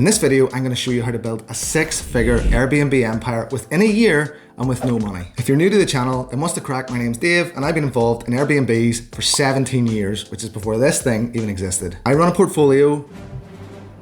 In this video, I'm going to show you how to build a 6-figure Airbnb empire within a year and with no money. If you're new to the channel, it must have cracked. My name's Dave and I've been involved in Airbnbs for 17 years, which is before this thing even existed. I run a portfolio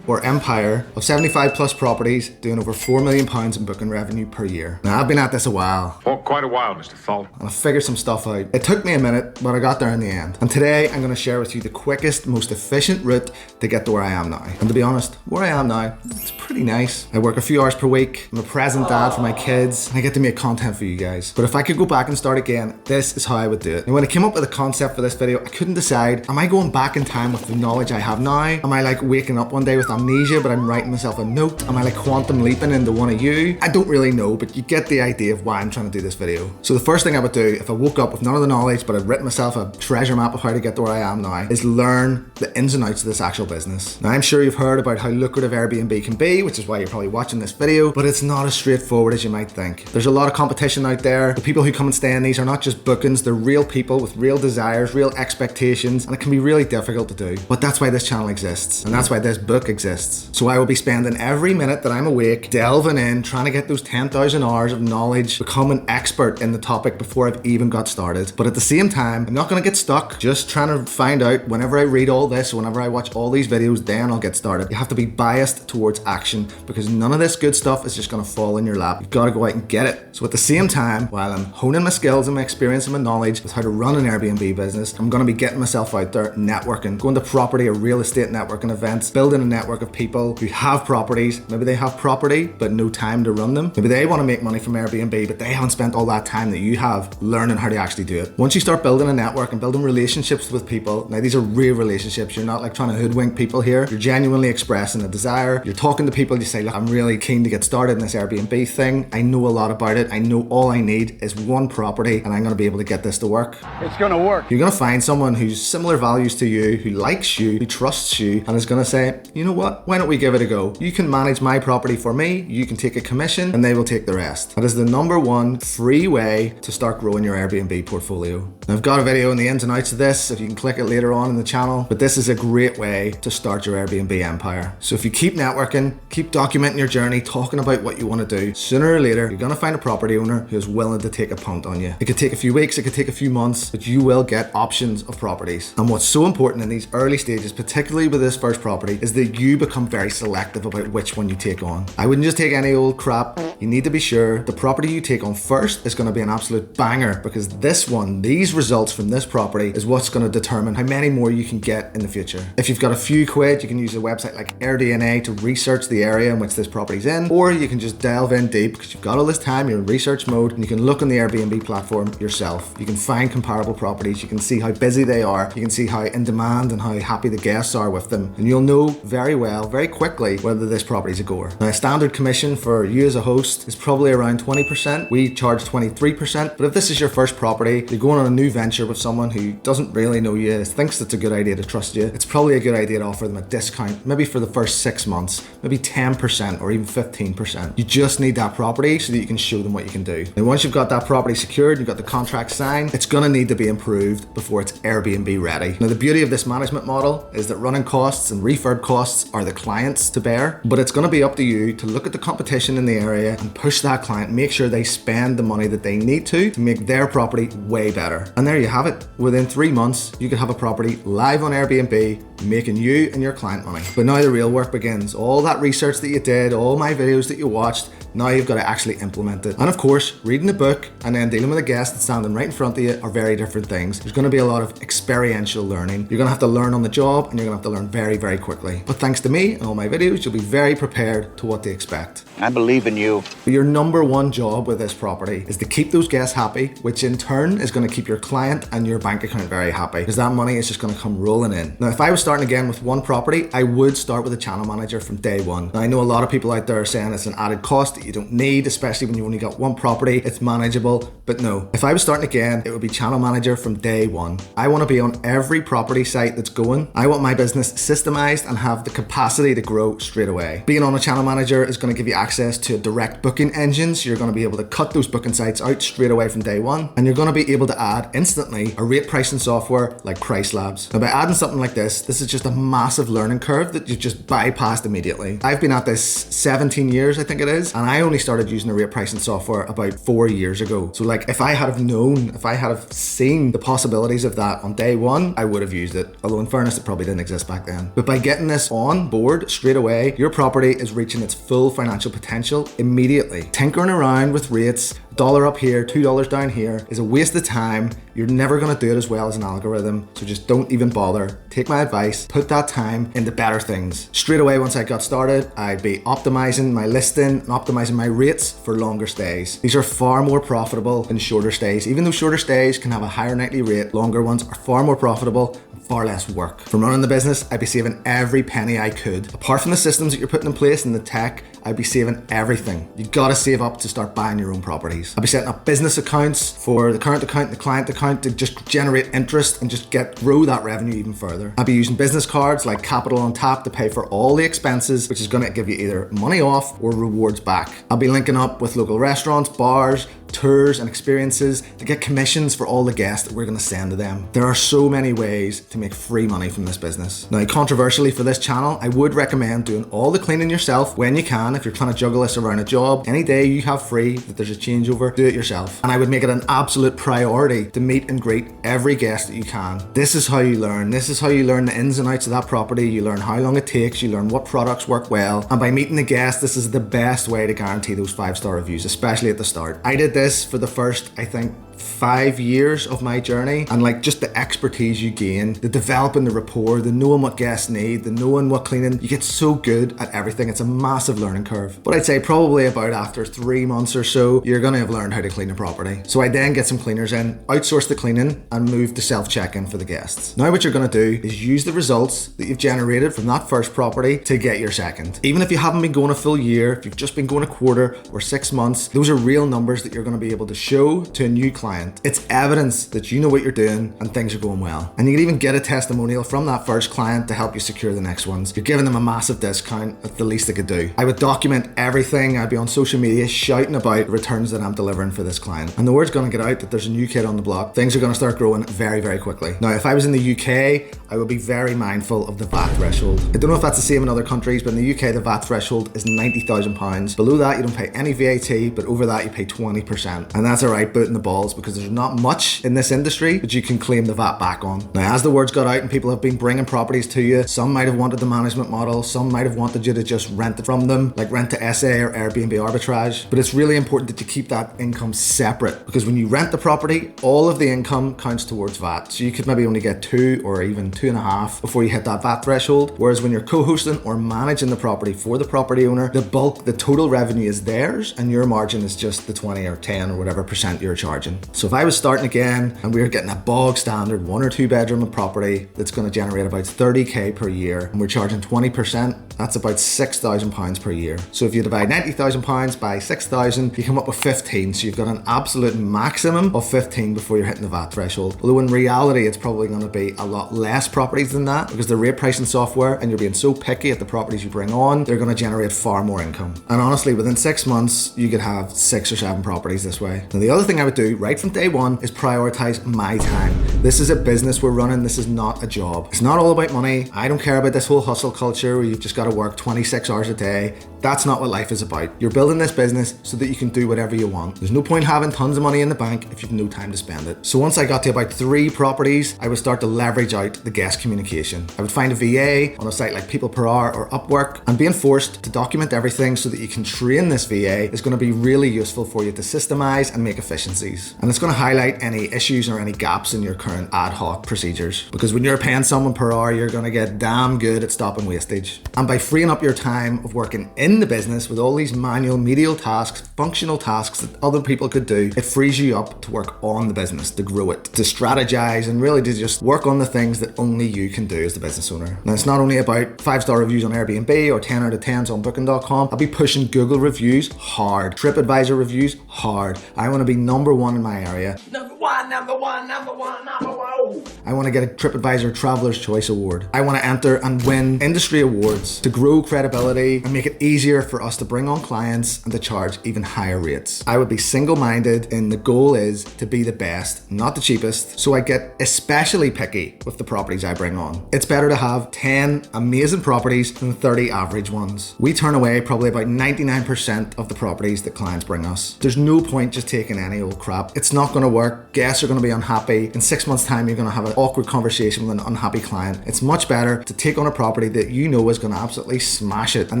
or empire of 75 plus properties doing over £4 million in booking revenue per year. Now I've been at this a while. For quite a while, Mr. Thal. And I figured some stuff out. It took me a minute, but I got there in the end. And today I'm going to share with you the quickest, most efficient route to get to where I am now. And to be honest, where I am now, it's pretty nice. I work a few hours per week. I'm a present dad for my kids. And I get to make content for you guys. But if I could go back and start again, this is how I would do it. And when I came up with a concept for this video, I couldn't decide, am I going back in time with the knowledge I have now? Am I like waking up one day with amnesia, but I'm writing myself a note? Am I like quantum leaping into one of you? I don't really know, but you get the idea of why I'm trying to do this video. So the first thing I would do if I woke up with none of the knowledge, but I'd written myself a treasure map of how to get to where I am now, is learn the ins and outs of this actual business. Now I'm sure you've heard about how lucrative Airbnb can be, which is why you're probably watching this video, but it's not as straightforward as you might think. There's a lot of competition out there. The people who come and stay in these are not just bookings, they're real people with real desires, real expectations, and it can be really difficult to do. But that's why this channel exists, and that's why this book exists. So I will be spending every minute that I'm awake delving in, trying to get those 10,000 hours of knowledge, become an expert in the topic before I've even got started. But at the same time, I'm not going to get stuck just trying to find out whenever I read all this, whenever I watch all these videos, then I'll get started. You have to be biased towards action because none of this good stuff is just going to fall in your lap. You've got to go out and get it. So at the same time, while I'm honing my skills and my experience and my knowledge with how to run an Airbnb business, I'm going to be getting myself out there networking, going to property or real estate networking events, building a network of people who have properties. Maybe they have property but no time to run them. Maybe they want to make money from Airbnb but they haven't spent all that time that you have learning how to actually do it. Once you start building a network and building relationships with people, now these are real relationships, you're not like trying to hoodwink people here, you're genuinely expressing a desire, you're talking to people, you say, look, I'm really keen to get started in this Airbnb thing, I know a lot about it, I know all I need is one property and I'm going to be able to get this to work. It's going to work. You're going to find someone who's similar values to you, who likes you, who trusts you, and is going to say, you know what, why don't we give it a go? You can manage my property for me, you can take a commission and they will take the rest. That is the #1 free way to start growing your Airbnb portfolio. Now, I've got a video on the ins and outs of this if you can click it later on in the channel, but this is a great way to start your Airbnb empire. So if you keep networking, keep documenting your journey, talking about what you want to do, sooner or later you're going to find a property owner who is willing to take a punt on you. It could take a few weeks, it could take a few months, but you will get options of properties. And what's so important in these early stages, particularly with this first property, is that you become very selective about which one you take on. I wouldn't just take any old crap. You need to be sure the property you take on first is going to be an absolute banger, because this one, these results from this property is what's going to determine how many more you can get in the future. If you've got a few quid, you can use a website like AirDNA to research the area in which this property's in, or you can just delve in deep because you've got all this time, you're in research mode, and you can look on the Airbnb platform yourself. You can find comparable properties, you can see how busy they are, you can see how in demand and how happy the guests are with them, and you'll know very well, very quickly, whether this property's a goer. Now, a standard commission for you as a host is probably around 20%. We charge 23%, but if this is your first property, you're going on a new venture with someone who doesn't really know you, thinks it's a good idea to trust you, it's probably a good idea to offer them a discount, maybe for the first 6 months, maybe 10% or even 15%. You just need that property so that you can show them what you can do. And once you've got that property secured, you've got the contract signed, it's gonna need to be improved before it's Airbnb ready. Now, the beauty of this management model is that running costs and refurb costs are the clients to bear, but it's gonna be up to you to look at the competition in the area and push that client, make sure they spend the money that they need to make their property way better. And there you have it. Within 3 months, you could have a property live on Airbnb, making you and your client money. But now the real work begins. All that research that you did, all my videos that you watched, now you've got to actually implement it. And of course, reading a book and then dealing with a guest that's standing right in front of you are very different things. There's going to be a lot of experiential learning. You're going to have to learn on the job and you're going to have to learn very, very quickly. But thanks to me and all my videos, you'll be very prepared to what to expect. I believe in you. But your #1 job with this property is to keep those guests happy, which in turn is going to keep your client and your bank account very happy, because that money is just going to come rolling in. Now, if I was starting again with one property, I would start with a channel manager from day one. Now, I know a lot of people out there are saying it's an added cost that you don't need, especially when you've only got one property. It's manageable. But no, if I was starting again, it would be channel manager from day one. I want to be on every property site that's going. I want my business systemized and have the capacity to grow straight away. Being on a channel manager is going to give you access to a direct booking engine, so you're going to be able to cut those booking sites out straight away from day one, and you're going to be able to add instantly a rate pricing software like Price Labs. Now, by adding something like this is just a massive learning curve that you've just bypassed immediately. I've been at this 17 years, I think it is, and I only started using the rate pricing software about 4 years ago. So like, if I had have known, if I had have seen the possibilities of that on day one, I would have used it. Although in fairness, it probably didn't exist back then. But by getting this on board straight away, your property is reaching its full financial potential immediately. Tinkering around with rates, $1 up here, $2 down here, is a waste of time. You're never gonna do it as well as an algorithm, so just don't even bother. Take my advice, put that time into better things. Straight away, once I got started, I'd be optimizing my listing and optimizing my rates for longer stays. These are far more profitable than shorter stays. Even though shorter stays can have a higher nightly rate, longer ones are far more profitable, far less work. From running the business, I'd be saving every penny I could. Apart from the systems that you're putting in place and the tech, I'd be saving everything. You gotta save up to start buying your own properties. I'd be setting up business accounts for the current account and the client account to just generate interest and just grow that revenue even further. I'd be using business cards like Capital on Tap to pay for all the expenses, which is gonna give you either money off or rewards back. I'll be linking up with local restaurants, bars, tours and experiences to get commissions for all the guests that we're going to send to them. There are so many ways to make free money from this business. Now, controversially for this channel, I would recommend doing all the cleaning yourself when you can. If you're trying to juggle this around a job, any day you have free that there's a changeover, do it yourself. And I would make it an absolute priority to meet and greet every guest that you can. This is how you learn. This is how you learn the ins and outs of that property. You learn how long it takes. You learn what products work well. And by meeting the guests, this is the best way to guarantee those 5-star reviews, especially at the start. I did this for the first, I think, 5 years of my journey, and like just the expertise you gain, the developing the rapport, the knowing what guests need, the knowing what cleaning, you get so good at everything. It's a massive learning curve. But I'd say probably about after 3 months or so, you're gonna have learned how to clean a property. So I then get some cleaners in, outsource the cleaning, and move to self-check-in for the guests. Now what you're gonna do is use the results that you've generated from that first property to get your second. Even if you haven't been going a full year, if you've just been going a quarter or 6 months, those are real numbers that you're gonna be able to show to a new client. It's evidence that you know what you're doing and things are going well. And you can even get a testimonial from that first client to help you secure the next ones. You're giving them a massive discount. That's the least they could do. I would document everything. I'd be on social media shouting about the returns that I'm delivering for this client. And the word's gonna get out that there's a new kid on the block. Things are gonna start growing very, very quickly. Now, if I was in the UK, I would be very mindful of the VAT threshold. I don't know if that's the same in other countries, but in the UK, the VAT threshold is £90,000. Below that, you don't pay any VAT, but over that, you pay 20%. And that's all right, booting the balls, because there's not much in this industry that you can claim the VAT back on. Now, as the word's got out and people have been bringing properties to you, some might have wanted the management model, some might have wanted you to just rent it from them, like rent to SA or Airbnb arbitrage. But it's really important that you keep that income separate, because when you rent the property, all of the income counts towards VAT. So you could maybe only get 2 or even 2.5 before you hit that VAT threshold. Whereas when you're co-hosting or managing the property for the property owner, the bulk, the total revenue is theirs, and your margin is just the 20 or 10 or whatever percent you're charging. So if I was starting again and we were getting a bog standard 1 or 2 bedroom property that's going to generate about 30k per year, and we're charging 20%, that's about £6,000 per year. So if you divide £90,000 by 6,000, you come up with 15. So you've got an absolute maximum of 15 before you're hitting the VAT threshold. Although in reality, it's probably going to be a lot less properties than that, because the rate pricing software, and you're being so picky at the properties you bring on, they're going to generate far more income. And honestly, within 6 months, you could have 6 or 7 properties this way. Now, the other thing I would do right from day one is prioritize my time. This is a business we're running. This is not a job. It's not all about money. I don't care about this whole hustle culture where you've just got to work 26 hours a day. That's not what life is about. You're building this business so that you can do whatever you want. There's no point having tons of money in the bank if you've no time to spend it. So once I got to about 3 properties, I would start to leverage out the guest communication. I would find a VA on a site like People Per Hour or Upwork, and being forced to document everything so that you can train this VA is going to be really useful for you to systemize and make efficiencies. And it's going to highlight any issues or any gaps in your current ad hoc procedures. Because when you're paying someone per hour, you're going to get damn good at stopping wastage. And by freeing up your time of working in the business with all these manual, medial tasks, functional tasks that other people could do, it frees you up to work on the business, to grow it, to strategize, and really to just work on the things that only you can do as the business owner. Now, it's not only about 5-star reviews on Airbnb or 10 out of 10s on booking.com. I'll be pushing Google reviews hard, TripAdvisor reviews hard. I want to be number one in my area. Number one, number one, number one, number one. I want to get a TripAdvisor Traveler's Choice Award. I want to enter and win industry awards to grow credibility and make it easier for us to bring on clients and to charge even higher rates. I would be single-minded, and the goal is to be the best, not the cheapest, so I get especially picky with the properties I bring on. It's better to have 10 amazing properties than 30 average ones. We turn away probably about 99% of the properties that clients bring us. There's no point just taking any old crap. It's not going to work. Guests are going to be unhappy. In 6 months' time, you're going to have an awkward conversation with an unhappy client. It's much better to take on a property that you know is going to absolutely smash it, and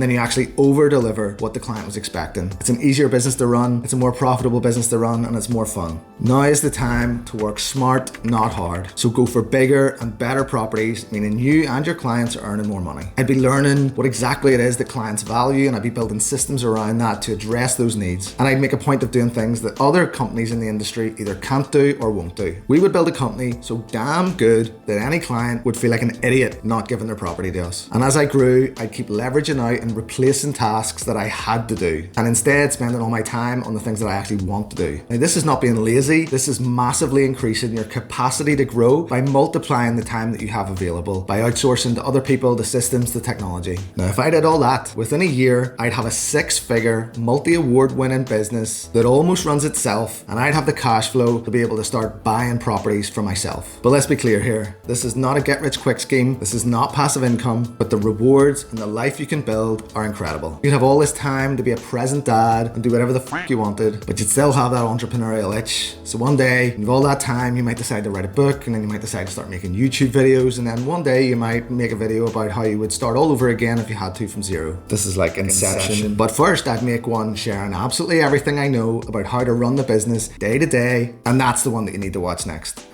then you actually over-deliver what the client was expecting. It's an easier business to run, it's a more profitable business to run, and it's more fun. Now is the time to work smart, not hard. So go for bigger and better properties, meaning you and your clients are earning more money. I'd be learning what exactly it is that clients value, and I'd be building systems around that to address those needs. And I'd make a point of doing things that other companies in the industry either can't do or won't do. We would build a company so damn good that any client would feel like an idiot not giving their property to us. And as I grew, I'd keep leveraging out and replacing tasks that I had to do, and instead spending all my time on the things that I actually want to do. Now, this is not being lazy. This is massively increasing your capacity to grow by multiplying the time that you have available, by outsourcing to other people, the systems, the technology. Now, if I did all that, within a year, I'd have a 6-figure, multi-award winning business that almost runs itself, and I'd have the cash flow to be able to start buying properties for myself. But let's be clear here. This is not a get-rich-quick scheme. This is not passive income, but the rewards and the life you can build are incredible. You'd have all this time to be a present dad and do whatever the f*** you wanted, but you'd still have that entrepreneurial itch. So one day, with all that time, you might decide to write a book, and then you might decide to start making YouTube videos, and then one day you might make a video about how you would start all over again if you had to from zero. This is like Inception. But first, I'd make one sharing absolutely everything I know about how to run the business day to day, and that's the one that you need to watch next.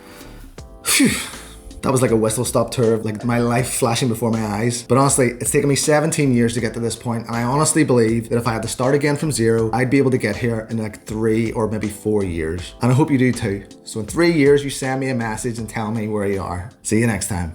Phew. That was like a whistle-stop tour of like my life flashing before my eyes. But honestly, it's taken me 17 years to get to this point, and I honestly believe that if I had to start again from zero, I'd be able to get here in like 3 or maybe 4 years. And I hope you do too. So in 3 years, you send me a message and tell me where you are. See you next time.